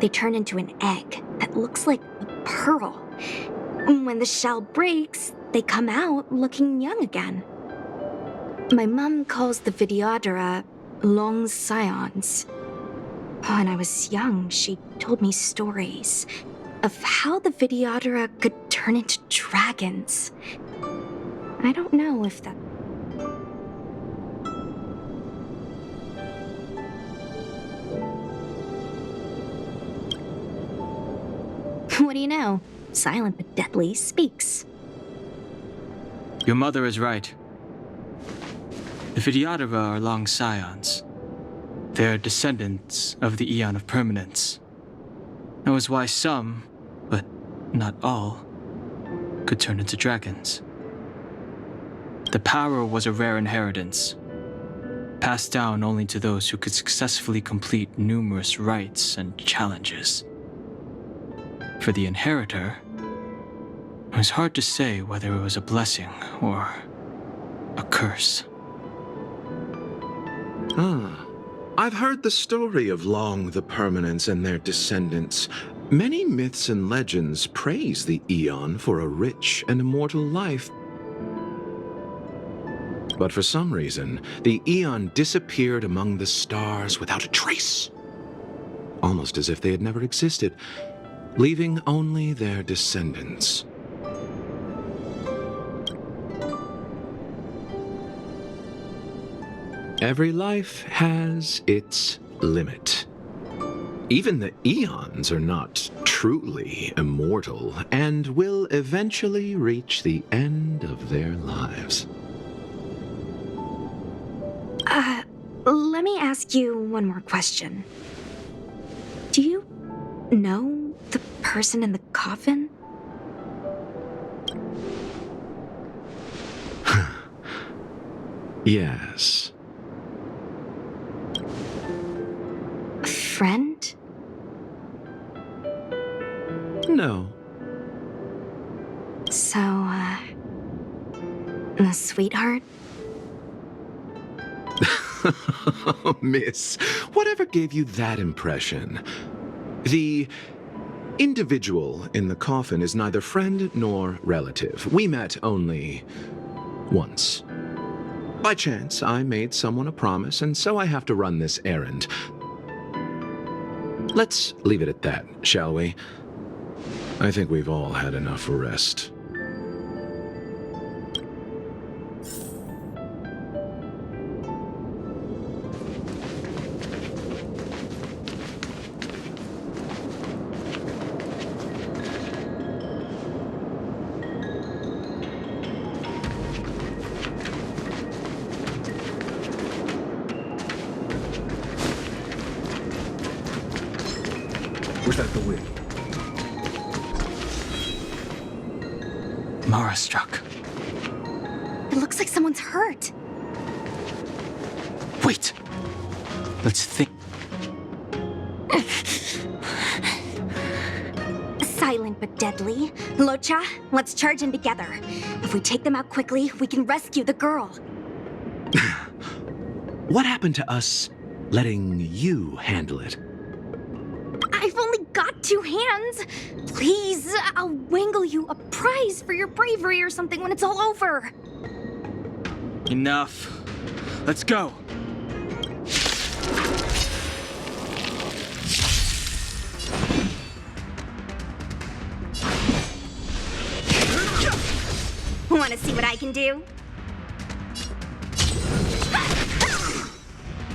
they turn into an egg that looks like a pearl. When the shell breaks, they come out looking young again. My mom calls the Videodora long scions. When I was young, she told me stories of how the Videodora could turn into dragons. I don't know if that... What do you know? Silent but deadly speaks. Your mother is right. The Videodora are long scions. They're descendants of the Aeon of Permanence. That was why some, but not all, could turn into dragons. The power was a rare inheritance, passed down only to those who could successfully complete numerous rites and challenges. For the inheritor, it was hard to say whether it was a blessing or a curse. I've heard the story of Long the Permanence and their descendants. Many myths and legends praise the Aeon for a rich and immortal life. But for some reason, the Aeon disappeared among the stars without a trace. Almost as if they had never existed, leaving only their descendants. Every life has its limit. Even the Aeons are not truly immortal and will eventually reach the end of their lives. Let me ask you one more question. Do you know the person in the coffin? Yes. Friend? No. So, a sweetheart? Miss, whatever gave you that impression? The individual in the coffin is neither friend nor relative. We met only once. By chance, I made someone a promise, and so I have to run this errand. Let's leave it at that, shall we? I think we've all had enough rest. Was that the wind? Mara struck. Feels like someone's hurt. Wait. Let's think. Silent but deadly. Locha, let's charge in together. If we take them out quickly, we can rescue the girl. What happened to us letting you handle it? I've only got 2 hands. Please, I'll wangle you a prize for your bravery or something when it's all over. Enough. Let's go. Want to see what I can do?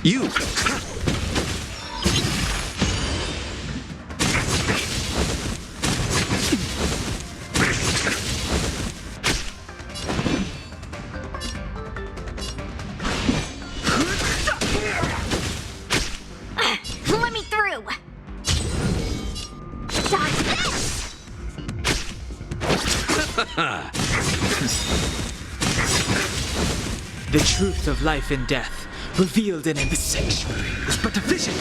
You! Let me through! Dodge this! The truth of life and death, revealed in the sanctuary, is but a vision.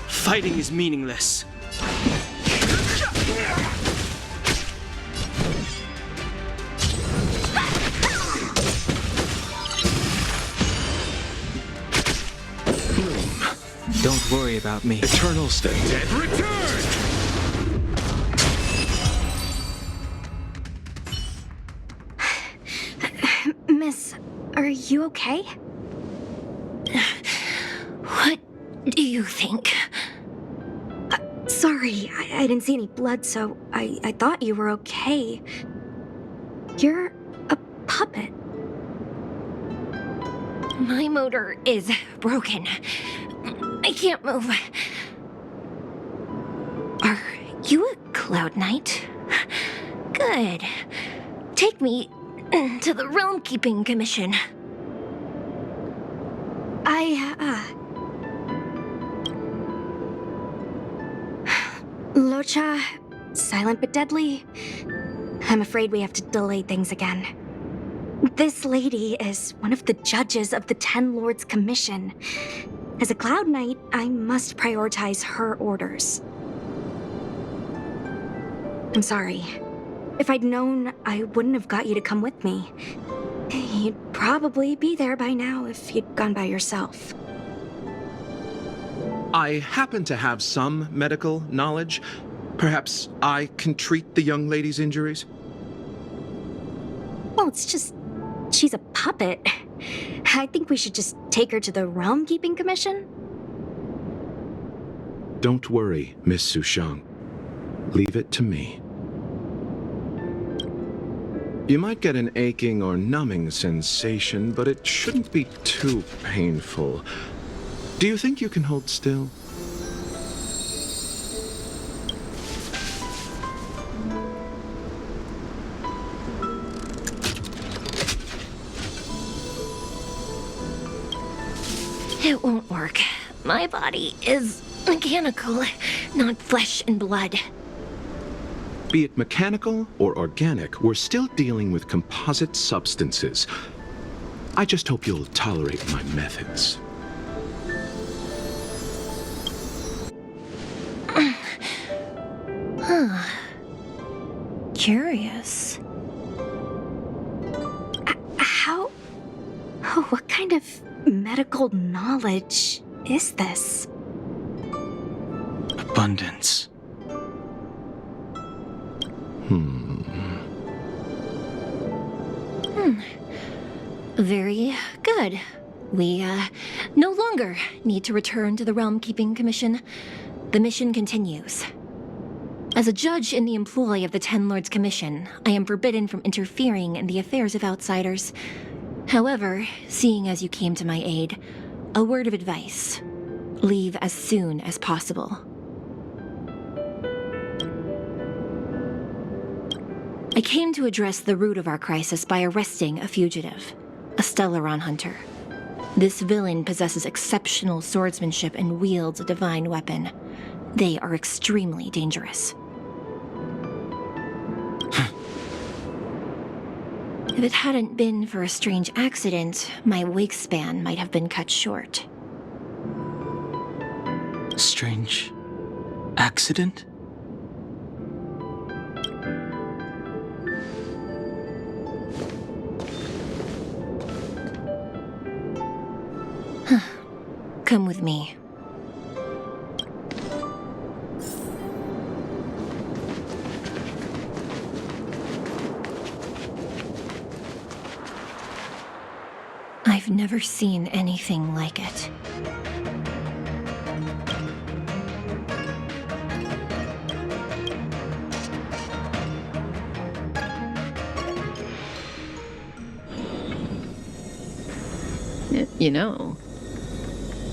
Fighting is meaningless. Don't worry about me. Eternal state. Dead return! Miss, are you okay? What do you think? Sorry, I didn't see any blood, so I thought you were okay. You're a puppet. My motor is broken. I can't move. Are you a Cloud Knight? Good. Take me to the Realm Keeping Commission. Locha, silent but deadly. I'm afraid we have to delay things again. This lady is one of the judges of the Ten Lords Commission. As a Cloud Knight, I must prioritize her orders. I'm sorry. If I'd known, I wouldn't have got you to come with me. You'd probably be there by now if you'd gone by yourself. I happen to have some medical knowledge. Perhaps I can treat the young lady's injuries? Well, it's just... she's a puppet. I think we should just take her to the Realm Keeping Commission. Don't worry, Miss Sushang. Leave it to me. You might get an aching or numbing sensation, but it shouldn't be too painful. Do you think you can hold still? It won't work. My body is mechanical, not flesh and blood. Be it mechanical or organic, we're still dealing with composite substances. I just hope you'll tolerate my methods. Huh. Curious. How... oh, what kind of medical knowledge is this? Abundance. Very good. We, no longer need to return to the Realm Keeping Commission. The mission continues. As a judge in the employ of the Ten Lords Commission, I am forbidden from interfering in the affairs of outsiders. However, seeing as you came to my aid, a word of advice. Leave as soon as possible. I came to address the root of our crisis by arresting a fugitive, a Stellaron hunter. This villain possesses exceptional swordsmanship and wields a divine weapon. They are extremely dangerous. If it hadn't been for a strange accident, my wingspan might have been cut short. Strange accident? Come with me. I've never seen anything like it. You know,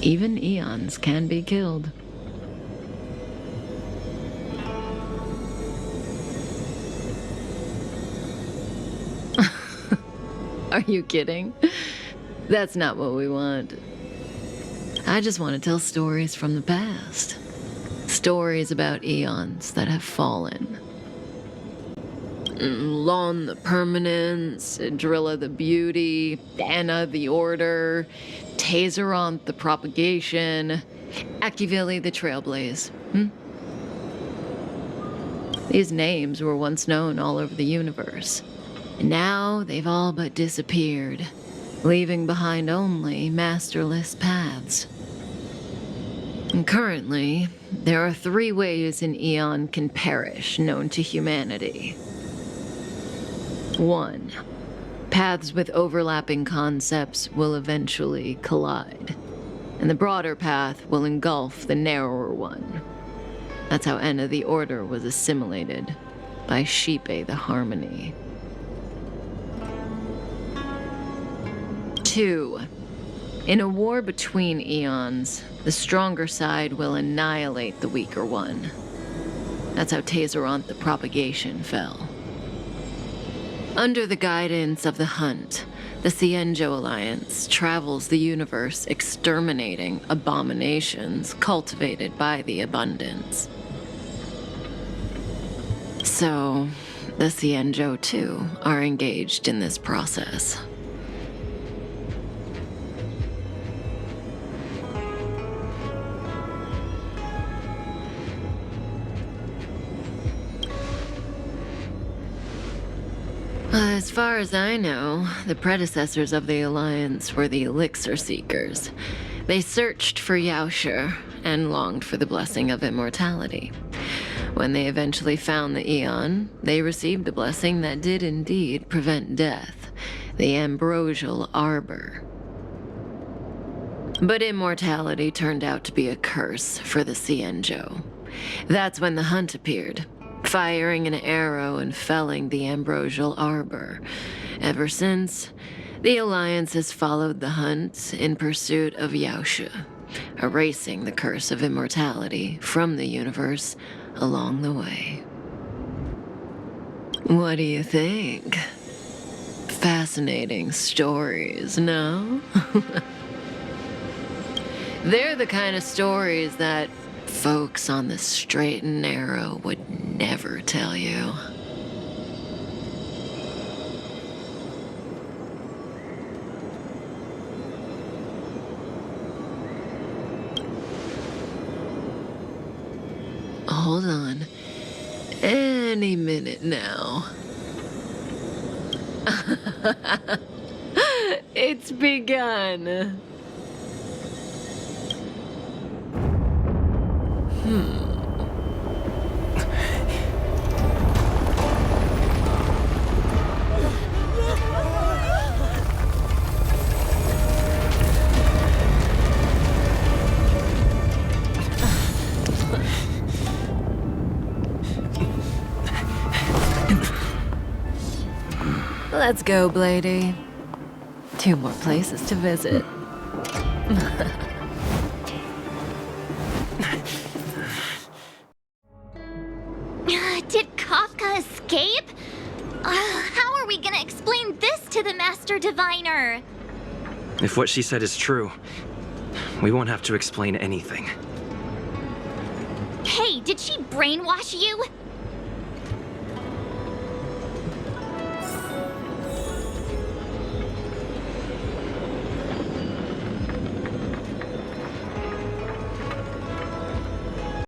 even eons can be killed. Are you kidding? That's not what we want. I just want to tell stories from the past. Stories about eons that have fallen. Lon the Permanence, Drilla the Beauty, Anna the Order, Tazeronth the Propagation, Akivili the Trailblaze. These names were once known all over the universe. And now they've all but disappeared, leaving behind only masterless paths. And currently, there are 3 ways an eon can perish known to humanity. 1. Paths with overlapping concepts will eventually collide, and the broader path will engulf the narrower one. That's how Enna the Order was assimilated by Sheepe the Harmony. 2. In a war between eons, the stronger side will annihilate the weaker one. That's how Tazeronth the Propagation fell. Under the guidance of the Hunt, the Cienjo Alliance travels the universe exterminating abominations cultivated by the Abundance. So, the Cienjo, too, are engaged in this process. As far as I know, the predecessors of the Alliance were the Elixir Seekers. They searched for Yaoshe and longed for the blessing of immortality. When they eventually found the Eon, they received a blessing that did indeed prevent death, the Ambrosial Arbor. But immortality turned out to be a curse for the Cienjo. That's when the Hunt appeared, firing an arrow and felling the Ambrosial Arbor. Ever since, the Alliance has followed the Hunt in pursuit of Yaoshe, erasing the curse of immortality from the universe along the way. What do you think? Fascinating stories, no? They're the kind of stories that folks on the straight and narrow would never tell you. Hold on. Any minute now. It's begun. Let's go, Blady. 2 more places to visit. Did Kafka escape? How are we gonna explain this to the Master Diviner? If what she said is true, we won't have to explain anything. Hey, did she brainwash you?